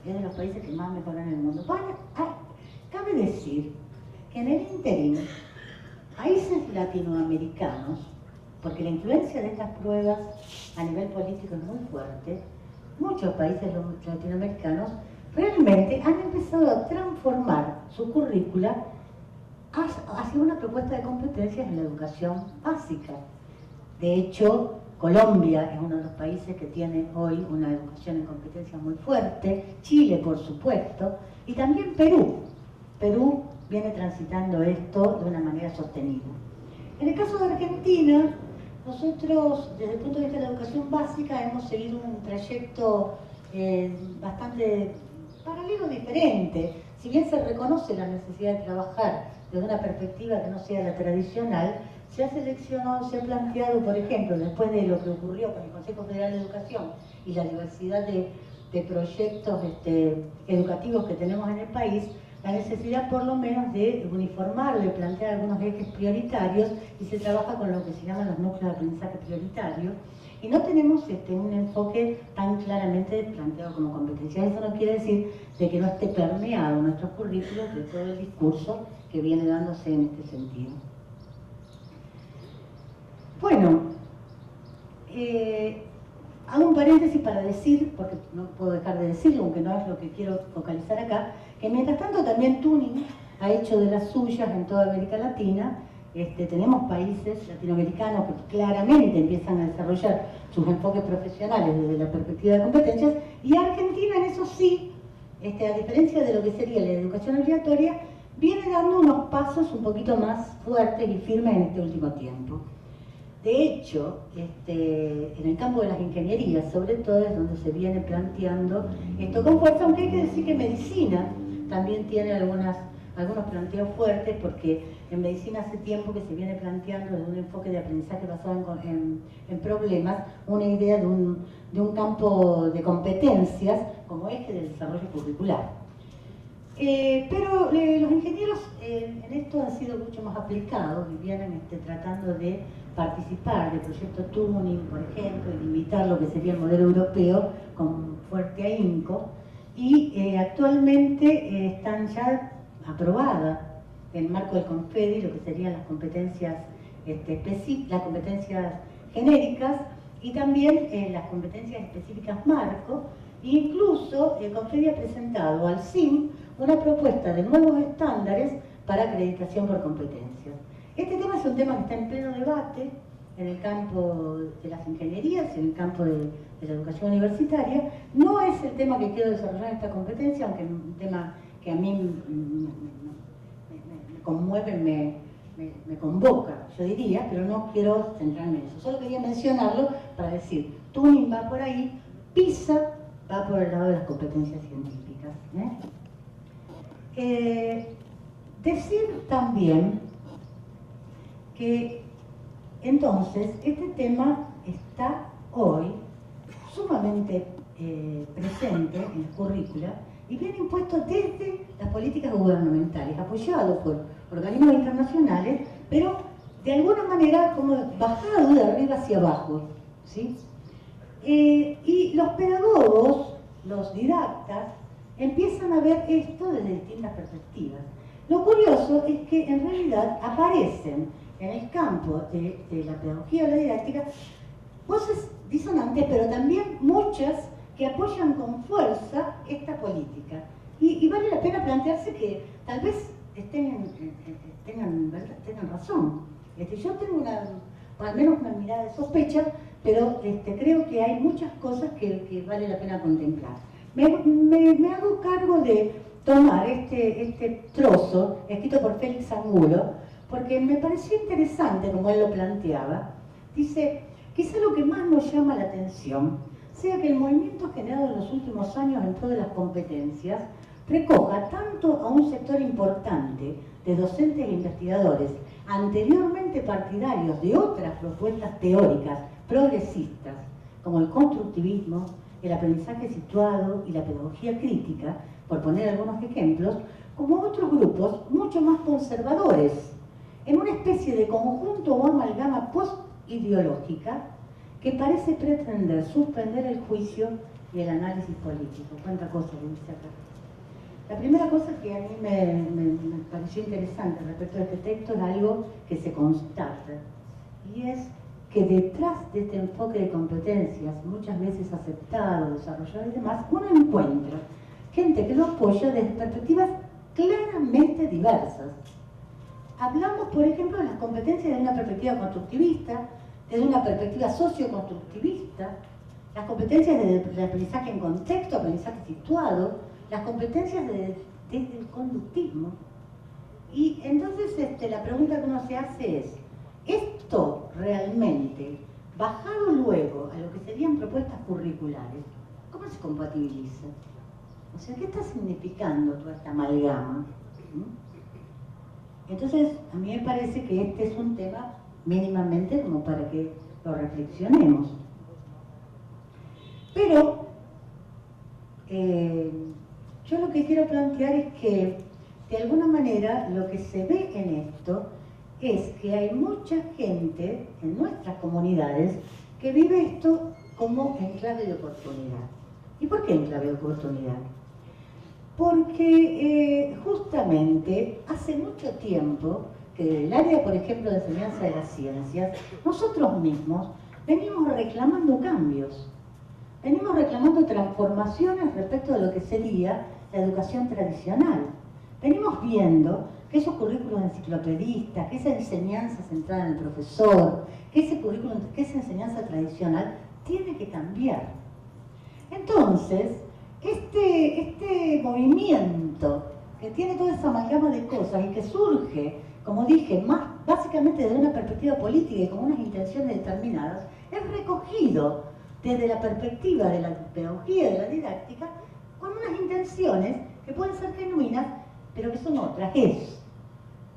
Speaker 1: es de los países que más mejoran en el mundo. Cabe decir que en el ínterin, países latinoamericanos, porque la influencia de estas pruebas a nivel político es muy fuerte, muchos países latinoamericanos realmente han empezado a transformar su currícula hacia una propuesta de competencias en la educación básica. De hecho, Colombia es uno de los países que tiene hoy una educación en competencias muy fuerte, Chile, por supuesto, y también Perú. Perú viene transitando esto de una manera sostenida. En el caso de Argentina, nosotros, desde el punto de vista de la educación básica, hemos seguido un trayecto bastante paralelo, diferente. Si bien se reconoce la necesidad de trabajar desde una perspectiva que no sea la tradicional, se ha seleccionado, se ha planteado, por ejemplo, después de lo que ocurrió con el Consejo Federal de Educación y la diversidad de proyectos educativos que tenemos en el país, la necesidad por lo menos de uniformar, de plantear algunos ejes prioritarios, y se trabaja con lo que se llaman los núcleos de aprendizaje prioritario, y no tenemos un enfoque tan claramente planteado como competencia. Eso no quiere decir de que no esté permeado nuestros currículos de todo el discurso que viene dándose en este sentido. Bueno, hago un paréntesis para decir, porque no puedo dejar de decirlo, aunque no es lo que quiero focalizar acá, que mientras tanto también Tuning ha hecho de las suyas en toda América Latina. Tenemos países latinoamericanos que claramente empiezan a desarrollar sus enfoques profesionales desde la perspectiva de competencias, y Argentina en eso sí, a diferencia de lo que sería la educación obligatoria, viene dando unos pasos un poquito más fuertes y firmes en este último tiempo. De hecho, en el campo de las ingenierías, sobre todo, es donde se viene planteando esto con fuerza, aunque hay que decir que medicina también tiene algunos planteos fuertes, porque en medicina hace tiempo que se viene planteando desde un enfoque de aprendizaje basado en problemas, una idea de un campo de competencias como eje del desarrollo curricular. Pero los ingenieros en esto han sido mucho más aplicados y vienen tratando de participar del proyecto Tuning, por ejemplo, y de imitar lo que sería el modelo europeo con fuerte ahínco, y actualmente están ya aprobadas en el marco del CONFEDI lo que serían las competencias las competencias genéricas y también las competencias específicas marco. Incluso el CONFEDI ha presentado al CIM una propuesta de nuevos estándares para acreditación por competencias. Este tema es un tema que está en pleno debate en el campo de las ingenierías, en el campo de la educación universitaria. No es el tema que quiero desarrollar en esta competencia, aunque es un tema que a mí me conmueve, me convoca, yo diría, pero no quiero centrarme en eso. Solo quería mencionarlo para decir, Tuning va por ahí, PISA va por el lado de las competencias científicas. Decir también que entonces este tema está hoy sumamente presente en la currícula y viene impuesto desde las políticas gubernamentales, apoyado por organismos internacionales, pero de alguna manera como bajado de arriba hacia abajo, ¿sí? Y los pedagogos, los didactas, empiezan a ver esto desde distintas perspectivas. Lo curioso es que en realidad aparecen en el campo de la pedagogía o la didáctica voces disonantes, pero también muchas que apoyan con fuerza esta política. Y vale la pena plantearse que tal vez tengan razón. Yo tengo al menos una mirada de sospecha, pero creo que hay muchas cosas que vale la pena contemplar. Me hago cargo de tomar este trozo, escrito por Félix Angulo, porque me pareció interesante como él lo planteaba. Dice, quizá lo que más nos llama la atención sea que el movimiento generado en los últimos años en pro de las competencias recoja tanto a un sector importante de docentes e investigadores anteriormente partidarios de otras propuestas teóricas progresistas, como el constructivismo, el aprendizaje situado y la pedagogía crítica, por poner algunos ejemplos, como otros grupos mucho más conservadores, en una especie de conjunto o amalgama post-ideológica que parece pretender suspender el juicio y el análisis político. ¿Cuánta cosa le dice acá? La primera cosa que a mí me pareció interesante respecto a este texto es algo que se constata, y es que detrás de este enfoque de competencias, muchas veces aceptado, desarrollado y demás, uno encuentra gente que lo apoya desde perspectivas claramente diversas. Hablamos, por ejemplo, de las competencias desde una perspectiva constructivista, desde una perspectiva socioconstructivista, las competencias desde el aprendizaje en contexto, aprendizaje situado, las competencias desde el conductismo. Y entonces la pregunta que uno se hace es, ¿esto realmente, bajado luego a lo que serían propuestas curriculares, cómo se compatibiliza? O sea, ¿qué está significando toda esta amalgama? Entonces, a mí me parece que este es un tema mínimamente como para que lo reflexionemos. Pero, yo lo que quiero plantear es que, de alguna manera, lo que se ve en esto es que hay mucha gente en nuestras comunidades que vive esto como en clave de oportunidad. ¿Y por qué en clave de oportunidad? Porque justamente hace mucho tiempo que desde el área, por ejemplo, de enseñanza de las ciencias, nosotros mismos venimos reclamando cambios, venimos reclamando transformaciones respecto de lo que sería la educación tradicional. Venimos viendo que esos currículos enciclopedistas, que esa enseñanza centrada en el profesor, que ese currículum, que esa enseñanza tradicional tiene que cambiar. Entonces, este movimiento que tiene toda esa amalgama de cosas y que surge, como dije, más básicamente desde una perspectiva política y con unas intenciones determinadas, es recogido desde la perspectiva de la pedagogía, de la didáctica, con unas intenciones que pueden ser genuinas, pero que son otras. Es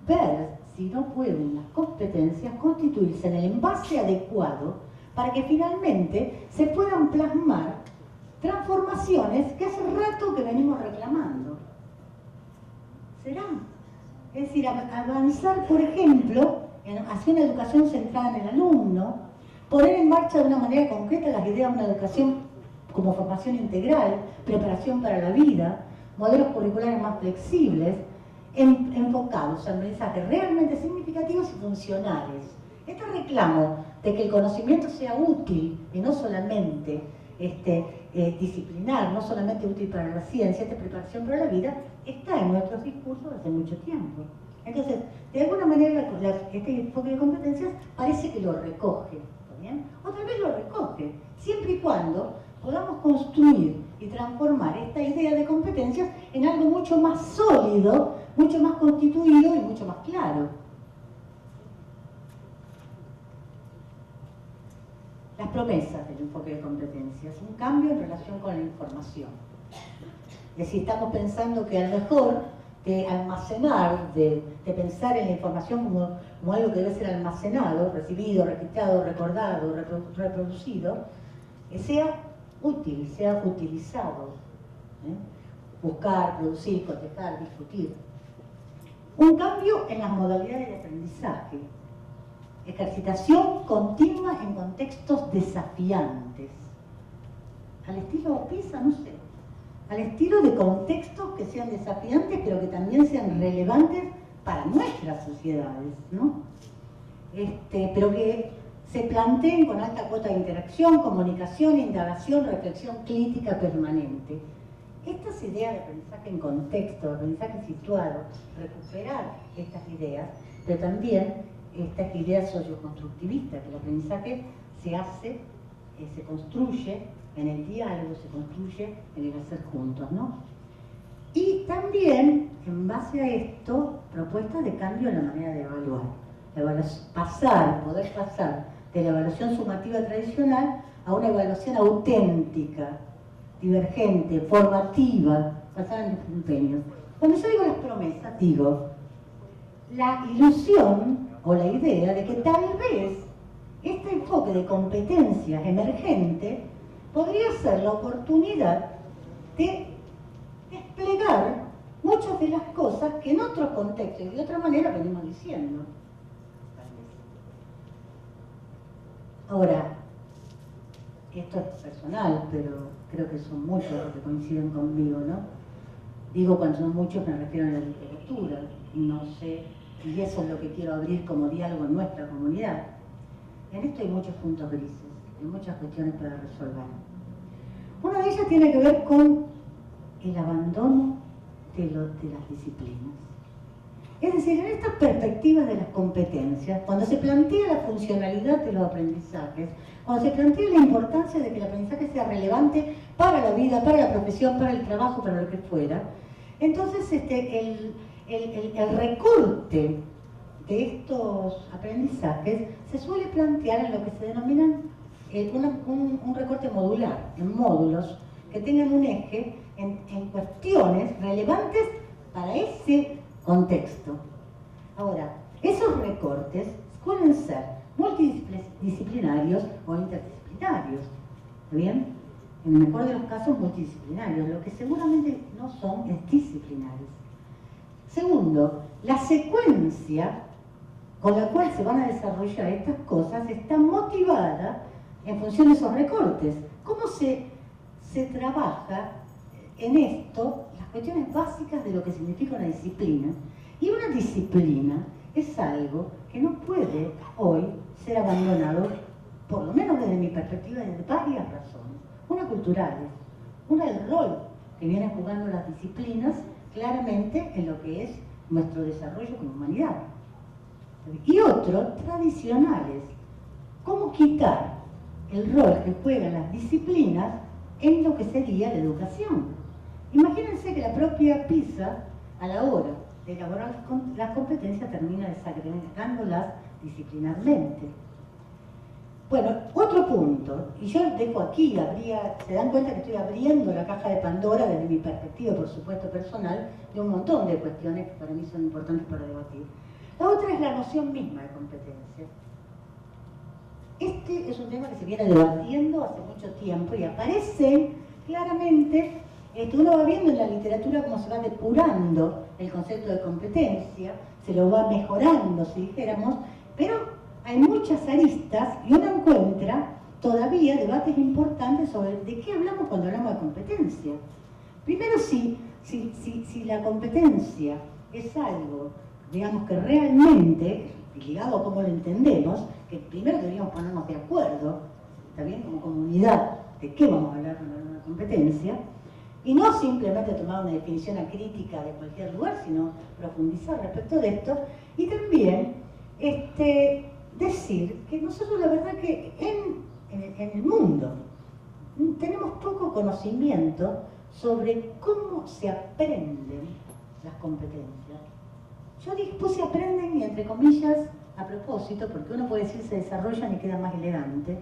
Speaker 1: ver si no pueden las competencias constituirse en el envase adecuado para que finalmente se puedan plasmar transformaciones que hace rato que venimos reclamando. ¿Será? Es decir, avanzar, por ejemplo, hacia una educación centrada en el alumno, poner en marcha de una manera concreta las ideas de una educación como formación integral, preparación para la vida, modelos curriculares más flexibles, enfocados en mensajes realmente significativos y funcionales. Este reclamo de que el conocimiento sea útil y no solamente disciplinar, no solamente útil para la ciencia, esta preparación para la vida, está en nuestros discursos hace mucho tiempo. Entonces, de alguna manera, este enfoque de competencias parece que lo recoge, ¿está bien? O tal vez lo recoge, siempre y cuando podamos construir y transformar esta idea de competencias en algo mucho más sólido, mucho más constituido y mucho más claro. Las promesas del enfoque de competencias, un cambio en relación con la información. Es decir, estamos pensando que a lo mejor de almacenar, de pensar en la información como algo que debe ser almacenado, recibido, registrado, recordado, reproducido, sea útil, sea utilizado. Buscar, producir, cotejar, discutir. Un cambio en las modalidades de aprendizaje. Ejercitación continua en contextos desafiantes. Al estilo PISA, no sé. al estilo de contextos que sean desafiantes, pero que también sean relevantes para nuestras sociedades, ¿no? Pero que se planteen con alta cuota de interacción, comunicación, indagación, reflexión crítica permanente. Estas ideas de aprendizaje en contexto, de aprendizaje situado, recuperar estas ideas, pero también estas ideas socioconstructivistas, que el aprendizaje se hace, se construye en el diálogo, se construye en el hacer juntos, ¿no? Y también, en base a esto, propuestas de cambio en la manera de evaluar. Poder pasar de la evaluación sumativa tradicional a una evaluación auténtica, divergente, formativa, basada en desempeños. Cuando yo digo las promesas, digo la ilusión o la idea de que tal vez este enfoque de competencias emergente podría ser la oportunidad de desplegar muchas de las cosas que en otros contextos y de otra manera venimos diciendo. Ahora, esto es personal, pero creo que son muchos los que coinciden conmigo, ¿no? Digo, cuando son muchos me refiero a la literatura, no sé, y eso es lo que quiero abrir como diálogo en nuestra comunidad. En esto hay muchos puntos grises, hay muchas cuestiones para resolver. Una de ellas tiene que ver con el abandono de las disciplinas. Es decir, en estas perspectivas de las competencias, cuando se plantea la funcionalidad de los aprendizajes, cuando se plantea la importancia de que el aprendizaje sea relevante para la vida, para la profesión, para el trabajo, para lo que fuera, entonces el recorte de estos aprendizajes se suele plantear en lo que se denominan un recorte modular, en módulos que tengan un eje en cuestiones relevantes para ese contexto. Ahora, esos recortes suelen ser multidisciplinarios o interdisciplinarios, ¿está bien? En el mejor de los casos multidisciplinarios, lo que seguramente no son es disciplinarios. Segundo, la secuencia con la cual se van a desarrollar estas cosas está motivada en función de esos recortes. ¿Cómo se trabaja en esto las cuestiones básicas de lo que significa una disciplina? Y una disciplina es algo que no puede hoy ser abandonado, por lo menos desde mi perspectiva, de varias razones. Una culturales, una del rol que vienen jugando las disciplinas claramente en lo que es nuestro desarrollo como humanidad. Y otro, tradicionales. ¿Cómo quitar el rol que juegan las disciplinas en lo que sería la educación? Imagínense que la propia PISA, a la hora de elaborar las competencias, termina desagregándolas disciplinarmente. Bueno, otro punto, y yo dejo aquí, se dan cuenta que estoy abriendo la caja de Pandora desde mi perspectiva, por supuesto personal, de un montón de cuestiones que para mí son importantes para debatir. La otra es la noción misma de competencia. Este es un tema que se viene debatiendo hace mucho tiempo y aparece claramente, uno va viendo en la literatura cómo se va depurando el concepto de competencia, se lo va mejorando, si dijéramos, pero hay muchas aristas y uno encuentra todavía debates importantes sobre de qué hablamos cuando hablamos de competencia. Primero, si la competencia es algo, digamos, que realmente, ligado a cómo lo entendemos, que primero deberíamos ponernos de acuerdo, también como comunidad, de qué vamos a hablar cuando hablamos de competencia, y no simplemente tomar una definición acrítica de cualquier lugar, sino profundizar respecto de esto, y también decir que nosotros la verdad que en el mundo tenemos poco conocimiento sobre cómo se aprenden las competencias. Yo puse aprenden y entre comillas a propósito, porque uno puede decir se desarrollan y queda más elegante,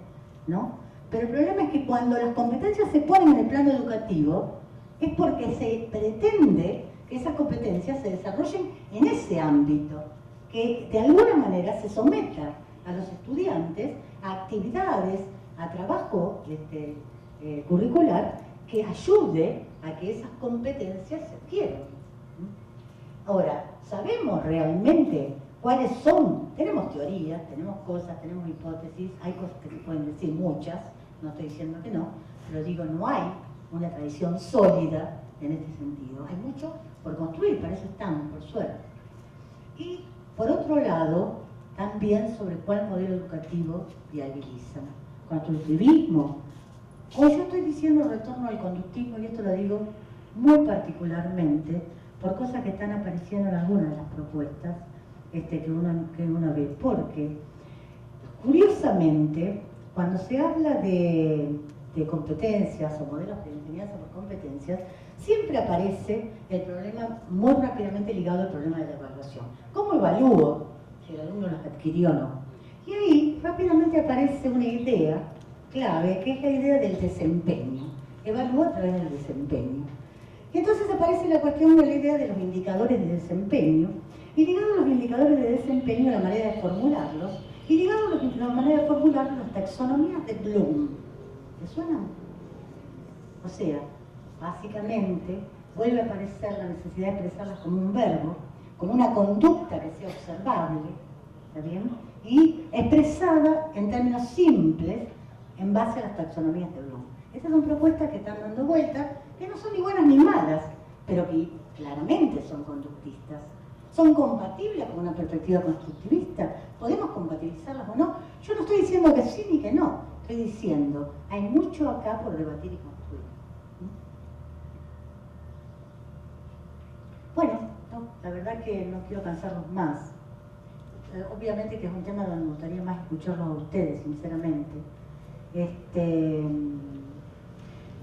Speaker 1: ¿no? Pero el problema es que cuando las competencias se ponen en el plano educativo, es porque se pretende que esas competencias se desarrollen en ese ámbito, que de alguna manera se someta a los estudiantes a actividades, a trabajo curricular que ayude a que esas competencias se adquieran. Ahora, ¿sabemos realmente cuáles son? Tenemos teorías, tenemos cosas, tenemos hipótesis, hay cosas que se pueden decir, muchas, no estoy diciendo que no, pero digo, no hay una tradición sólida en este sentido. Hay mucho por construir, para eso estamos, por suerte. Y por otro lado, también sobre cuál modelo educativo viabilizan. Constructivismo. Hoy yo estoy diciendo retorno al conductismo, y esto lo digo muy particularmente por cosas que están apareciendo en algunas de las propuestas que uno ve. Porque, curiosamente, cuando se habla de competencias o modelos de enseñanza por competencias, siempre aparece el problema muy rápidamente ligado al problema de la evaluación. ¿Cómo evalúo si el alumno las adquirió o no? Y ahí rápidamente aparece una idea clave, que es la idea del desempeño. Evalúa a través del desempeño. Y entonces aparece la cuestión de la idea de los indicadores de desempeño, y ligado a los indicadores de desempeño la manera de formularlos, y ligado a la manera de formular las taxonomías de Bloom. ¿Te suenan? O sea, básicamente vuelve a aparecer la necesidad de expresarlas como un verbo, como una conducta que sea observable, ¿está bien? Y expresada en términos simples en base a las taxonomías de Bloom. Estas son propuestas que están dando vueltas, que no son ni buenas ni malas, pero que claramente son conductistas. ¿Son compatibles con una perspectiva constructivista? ¿Podemos compatibilizarlas o no? Yo no estoy diciendo que sí ni que no. Estoy diciendo, hay mucho acá por debatir y construir. Bueno, no, la verdad que no quiero cansarlos más. Obviamente que es un tema donde me gustaría más escucharlos a ustedes, sinceramente.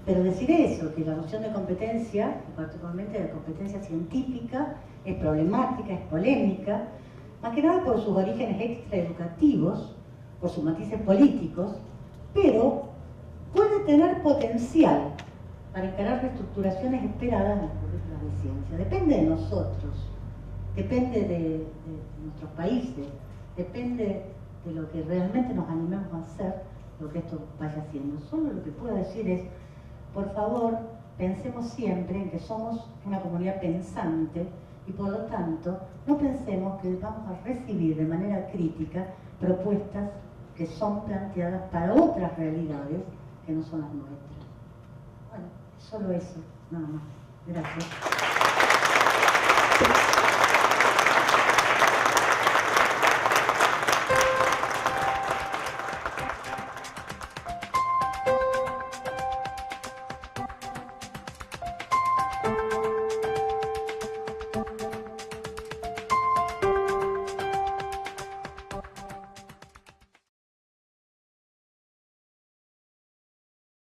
Speaker 1: Pero decir eso, que la noción de competencia, particularmente de competencia científica, es problemática, es polémica, más que nada por sus orígenes extraeducativos, por sus matices políticos, pero puede tener potencial para encarar reestructuraciones esperadas en las currículas de ciencia. Depende de nosotros, depende de nuestros países, depende de lo que realmente nos animemos a hacer, lo que esto vaya haciendo. Solo lo que puedo decir es, por favor, pensemos siempre en que somos una comunidad pensante y por lo tanto no pensemos que vamos a recibir de manera crítica propuestas que son planteadas para otras realidades que no son las nuestras. Bueno, solo eso, nada más. Gracias.